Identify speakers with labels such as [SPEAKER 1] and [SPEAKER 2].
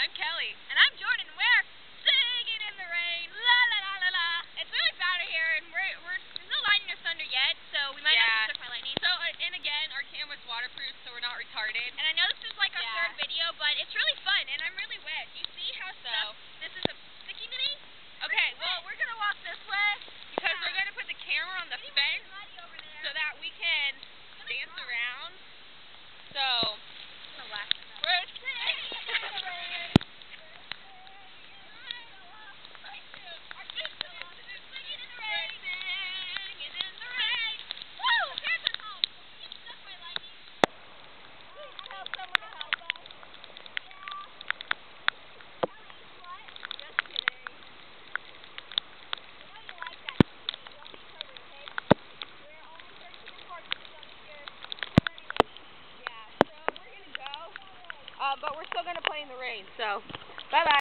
[SPEAKER 1] I'm Kelly.
[SPEAKER 2] And I'm Jordan. We're singing in the rain. La la la la la. It's really bad out here, and there's no lightning or thunder yet, so we might not get struck by lightning.
[SPEAKER 1] So, and again, our camera's waterproof, so we're not retarded.
[SPEAKER 2] And I know this is like our third video, but it's really fun, and I'm really wet. You see how this is sticky to me?
[SPEAKER 1] Okay, well, we're going to walk this way because we're going to put the camera on the fence so that we can dance around. So, we're singing in the rain. But we're still going to play in the rain, so bye-bye.